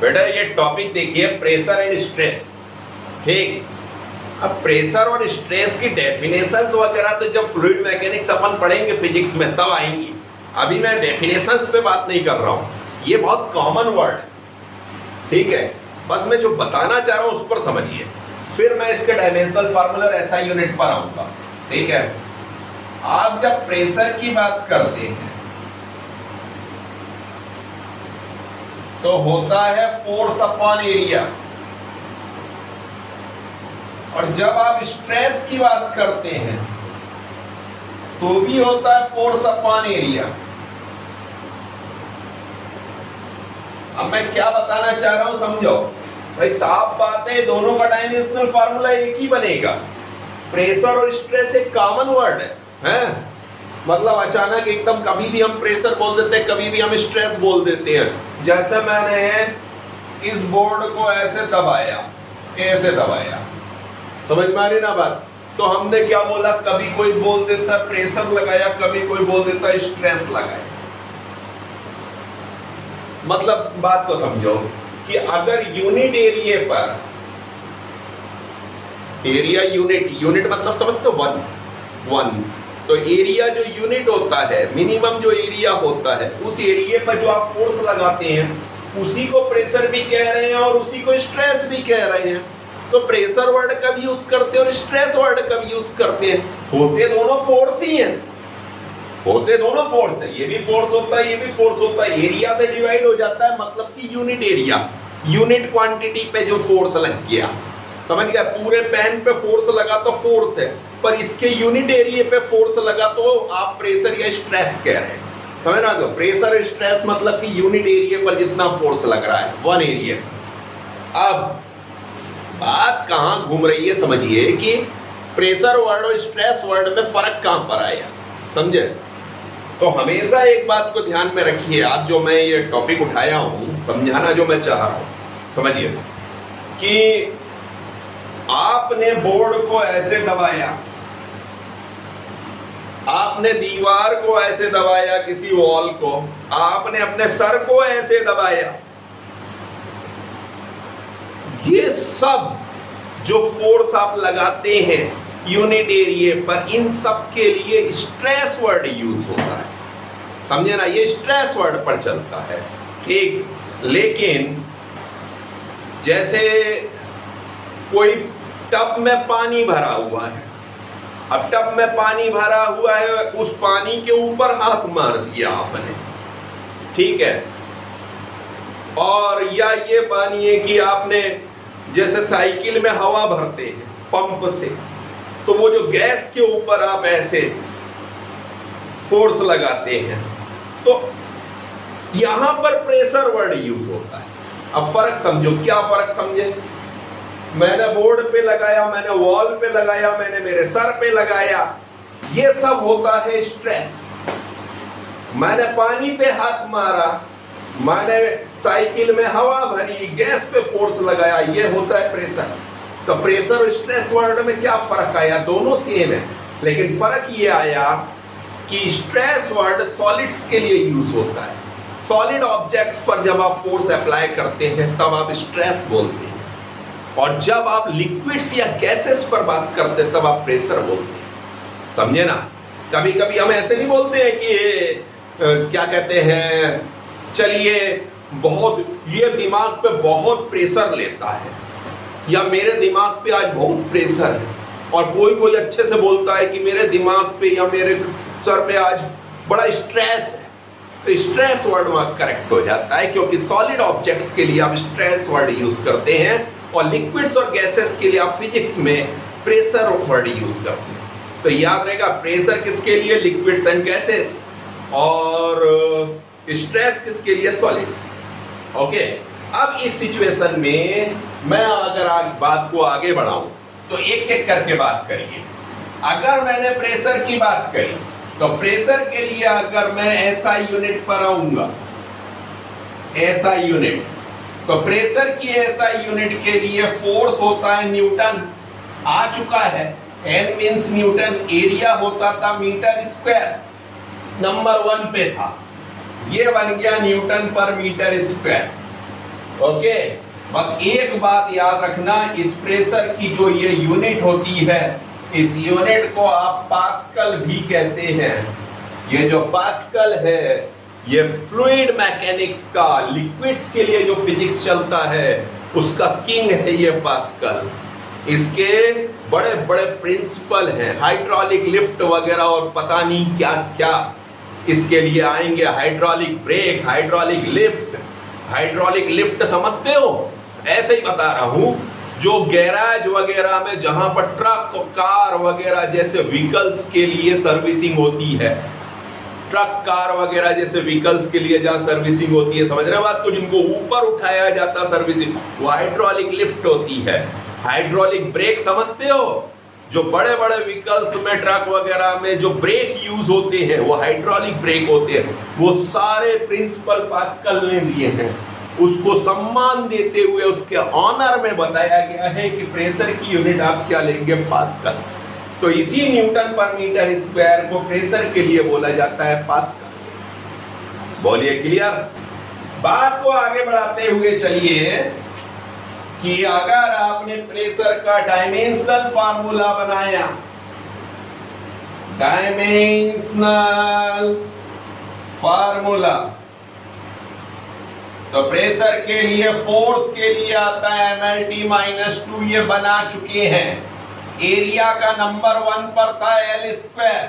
बेटा ये टॉपिक देखिए, प्रेशर एंड स्ट्रेस। ठीक, अब प्रेशर और स्ट्रेस की डेफिनेशंस वगैरह तो जब फ्लूइड मैकेनिक्स अपन पढ़ेंगे फिजिक्स में तब आएंगी। अभी मैं डेफिनेशंस पे बात नहीं कर रहा हूं, ये बहुत कॉमन वर्ड है। ठीक है, बस मैं जो बताना चाह रहा हूं उस पर समझिए, फिर मैं इसके डायमेंशनल फार्मूला और एसआई यूनिट पर आऊंगा। ठीक है, आप जब प्रेशर की बात करते हैं तो होता है फोर्स अपॉन एरिया, और जब आप स्ट्रेस की बात करते हैं तो भी होता है फोर्स अपॉन एरिया। अब मैं क्या बताना चाह रहा हूं समझो भाई, साफ बात है, दोनों का डायमेंशनल फार्मूला एक ही बनेगा। प्रेशर और स्ट्रेस एक कॉमन वर्ड है? मतलब अचानक एकदम कभी भी हम प्रेशर बोल देते हैं, कभी भी हम स्ट्रेस बोल देते हैं। जैसे मैंने इस बोर्ड को ऐसे दबाया, ऐसे दबाया, समझ में आ रही ना बात? तो हमने क्या बोला, कभी कोई बोल देता है प्रेशर लगाया, कभी कोई बोल देता है स्ट्रेस लगाया। मतलब बात को समझो कि अगर यूनिट एरिया पर, एरिया यूनिट मतलब समझते हो, वन, तो एरिया जो यूनिट होता है, मिनिमम जो एरिया होता है, उस एरिया पर जो आप फोर्स लगाते हैं उसी को प्रेशर भी कह रहे हैं और उसी को स्ट्रेस भी कह रहे हैं। तो प्रेशर वर्ड का भी यूज करते हैं और स्ट्रेस वर्ड का भी यूज करते हैं। होते दोनों फोर्स ही हैं, होते दोनों फोर्स है। ये भी फोर्स होता है, ये भी फोर्स होता है। एरिया से डिवाइड हो जाता है, मतलब कि यूनिट एरिया, यूनिट क्वांटिटी पे जो फोर्स लग गया, समझ गया? पूरे पेन पे फोर्स लगा तो फोर्स है, पर इसके यूनिट एरिया पे फोर्स लगा तो आप प्रेशर या स्ट्रेस कह रहे हैं। समझ रहे हो? प्रेशर स्ट्रेस मतलब कि यूनिट एरिया पर जितना फोर्स लग रहा है, वन एरिया। अब बात कहां घूम रही है समझिए कि प्रेशर वर्ड और स्ट्रेस वर्ड में फर्क कहां पर आया, समझे? तो हमेशा एक बात को ध्यान में रखिए, आप जो मैं ये टॉपिक उठाया हूं, समझाना जो मैं चाह रहा हूं, समझिए कि आपने बोर्ड को ऐसे दबाया, आपने दीवार को ऐसे दबाया, किसी वॉल को, आपने अपने सर को ऐसे दबाया, ये सब जो फोर्स आप लगाते हैं यूनिट एरिया पर, इन सब के लिए स्ट्रेस वर्ड यूज होता है। समझे ना? ये स्ट्रेस वर्ड पर चलता है। ठीक, लेकिन जैसे कोई टब में पानी भरा हुआ है, अब टब में पानी भरा हुआ है, उस पानी के ऊपर हाथ मार दिया आपने, ठीक है? और या ये मानिए कि आपने जैसे साइकिल में हवा भरते हैं पंप से, तो वो जो गैस के ऊपर आप ऐसे फोर्स लगाते हैं, तो यहां पर प्रेशर वर्ड यूज होता है। अब फर्क समझो, क्या फर्क समझे? मैंने बोर्ड पे लगाया, मैंने वॉल पे लगाया, मैंने मेरे सर पे लगाया, ये सब होता है स्ट्रेस। मैंने पानी पे हाथ मारा, मैंने साइकिल में हवा भरी, गैस पे फोर्स लगाया, ये होता है प्रेशर। तो प्रेशर और स्ट्रेस वर्ड में क्या फर्क आया? दोनों सेम है, लेकिन फर्क ये आया कि स्ट्रेस वर्ड सॉलिड्स के लिए यूज होता है। सॉलिड ऑब्जेक्ट्स पर जब आप फोर्स अप्लाई करते हैं तब आप स्ट्रेस बोलते हैं, और जब आप लिक्विड्स या गैसेस पर बात करते हैं तब आप प्रेशर बोलते हैं। समझे ना? कभी कभी हम ऐसे नहीं बोलते हैं कि क्या कहते हैं, चलिए बहुत, ये दिमाग पे बहुत प्रेशर लेता है, या मेरे दिमाग पे आज बहुत प्रेशर है। और कोई कोई अच्छे से बोलता है कि मेरे दिमाग पे या मेरे सर पे आज बड़ा स्ट्रेस है। तो स्ट्रेस वर्ड वहां करेक्ट हो जाता है, क्योंकि सॉलिड ऑब्जेक्ट्स के लिए आप स्ट्रेस वर्ड यूज करते हैं और लिक्विड्स और गैसेस के लिए आप फिजिक्स में प्रेशर वर्ड यूज करते हैं। तो याद रहेगा, प्रेशर किसके लिए? लिक्विड्स एंड गैसेस, और स्ट्रेस किसके लिए? सॉलिड्स। ओके, अब इस सिचुएशन में मैं अगर आज बात को आगे बढ़ाऊं तो एक एक करके बात करिए। अगर मैंने प्रेशर की बात करी तो प्रेशर के लिए अगर मैं एसआई यूनिट पर आऊंगा, एसआई यूनिट, तो प्रेशर की एसआई यूनिट के लिए फोर्स होता है न्यूटन, आ चुका है। एन मींस न्यूटन, एरिया होता था मीटर स्क्वायर, नंबर 1 पे था, ये बन गया Newton per metre square. Okay, बस एक बात याद रखना, इस प्रेशर की जो ये यूनिट होती है, इस यूनिट को आप पास्कल भी कहते हैं। ये जो पास्कल है, ये फ्लूइड मैकेनिक्स का, लिक्विड्स के लिए जो फिजिक्स चलता है उसका किंग है ये पास्कल। इसके बड़े बड़े प्रिंसिपल हैं, हाइड्रोलिक लिफ्ट वगैरह और पता नहीं क्या क्या इसके लिए आएंगे। Hydraulic brake, hydraulic lift. Hydraulic lift समझते हो? ऐसे ही बता रहा हूं, जो गैराज वगैरह में जहां पर ट्रक, कार वगैरह जैसे व्हीकल्स के लिए सर्विसिंग होती है, ट्रक, कार वगैरह जैसे व्हीकल्स के लिए जहां सर्विसिंग होती है, समझ रहे बात को, जिनको ऊपर उठाया जाता सर्विसिंग, वो हाइड्रोलिक लिफ्ट होती है। हाइड्रोलिक ब्रेक समझते हो? जो बड़े बड़े व्हीकल्स में, ट्रक वगैरह में जो ब्रेक यूज होते हैं वो हाइड्रोलिक ब्रेक होते हैं। वो सारे प्रिंसिपल पास्कल ने दिए हैं। उसको सम्मान देते हुए उसके ऑनर में बताया गया है कि प्रेशर की यूनिट आप क्या लेंगे? पास्कल। तो इसी न्यूटन पर मीटर स्क्वायर को प्रेशर के लिए बोला जाता है पास्कल। बोलिए क्लियर? बात को आगे बढ़ाते हुए चलिए कि अगर आपने प्रेशर का डायमेंशनल फार्मूला बनाया, डायमेंशनल फार्मूला, तो प्रेशर के लिए, फोर्स के लिए आता है mLT-2, ये बना चुके हैं। एरिया का नंबर 1 पर था L स्क्वायर,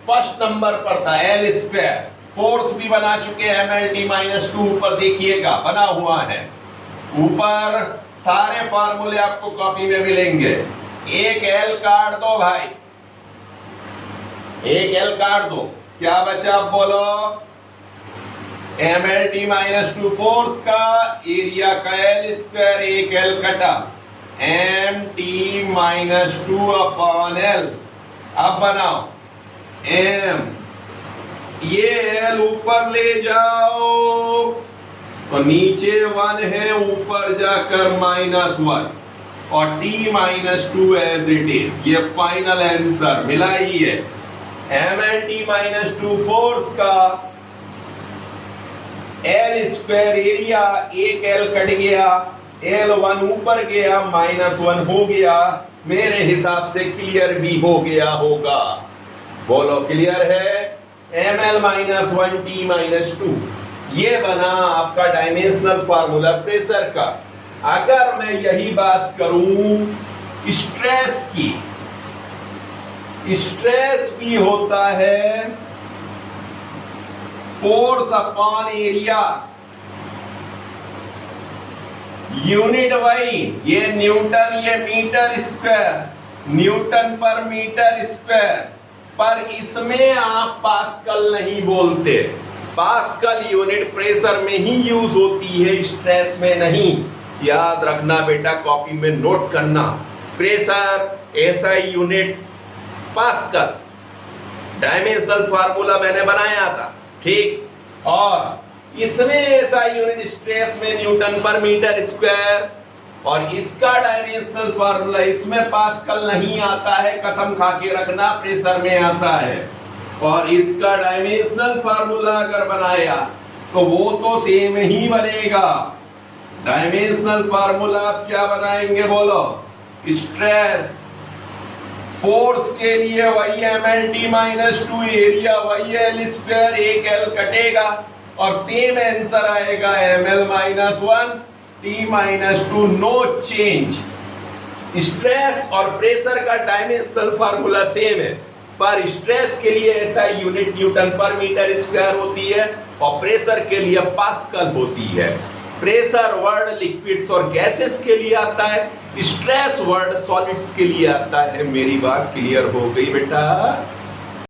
फर्स्ट नंबर पर था L स्क्वायर। फोर्स भी बना चुके हैं mLT-2, ऊपर देखिएगा बना हुआ है। ऊपर सारे फार्मूले आपको कॉपी में मिलेंगे। एक L काट दो भाई, एक L काट दो, क्या बचा आप बोलो? mLT-2 फोर्स का, एरिया का L स्क्वायर, एक L कटा, MT-2 अपॉन L। अब बनाओ M, ये L ऊपर ले जाओ तो नीचे 1 है, ऊपर जाकर -1 और T-2 एज इट इज। ये फाइनल आंसर मिला ही है। mLT-2 फोर्स का, L स्क्वायर एरिया, एक L कट गया, L1 ऊपर गया, -1 हो गया। मेरे हिसाब से क्लियर भी हो गया होगा। बोलो क्लियर है? ml-1 T-2, ये बना आपका डायमेंशनल फार्मूला प्रेशर का। अगर मैं यही बात करूं स्ट्रेस की, स्ट्रेस भी होता है फोर्स अपॉन एरिया, यूनिट वही, ये न्यूटन, ये metre square, Newton per metre square. पर इसमें आप पास्कल नहीं बोलते। पास्कल यूनिट प्रेशर में ही यूज होती है, स्ट्रेस में नहीं। याद रखना बेटा, कॉपी में नोट करना। Pressure, SI unit, pascal. Dimensional formula मैंने बनाया था, ठीक। और इसमें एसआई यूनिट स्ट्रेस में न्यूटन पर मीटर स्क्वायर, और इसका डायमेंशनल फार्मूला, इसमें पास्कल नहीं आता है, कसम खा के रखना, प्रेशर में आता है। और इसका डायमेंशनल फार्मूला अगर बनाया तो वो तो सेम ही बनेगा। डायमेंशनल फार्मूला आप क्या बनाएंगे बोलो? स्ट्रेस, फोर्स के लिए वही mLT-2, एरिया वही L स्क्वायर, एक L कटेगा और सेम आंसर आएगा ml-1 T-2, no change. Stress और प्रेशर का डायमेंशनल फार्मूला सेम है, पर स्ट्रेस के लिए SI unit newton per metre square होती है और प्रेशर के लिए पास्कल होती है। प्रेशर वर्ड लिक्विड्स और गैसेस के लिए आता है, स्ट्रेस वर्ड सॉलिड्स के लिए आता है। मेरी बात क्लियर हो गई बेटा?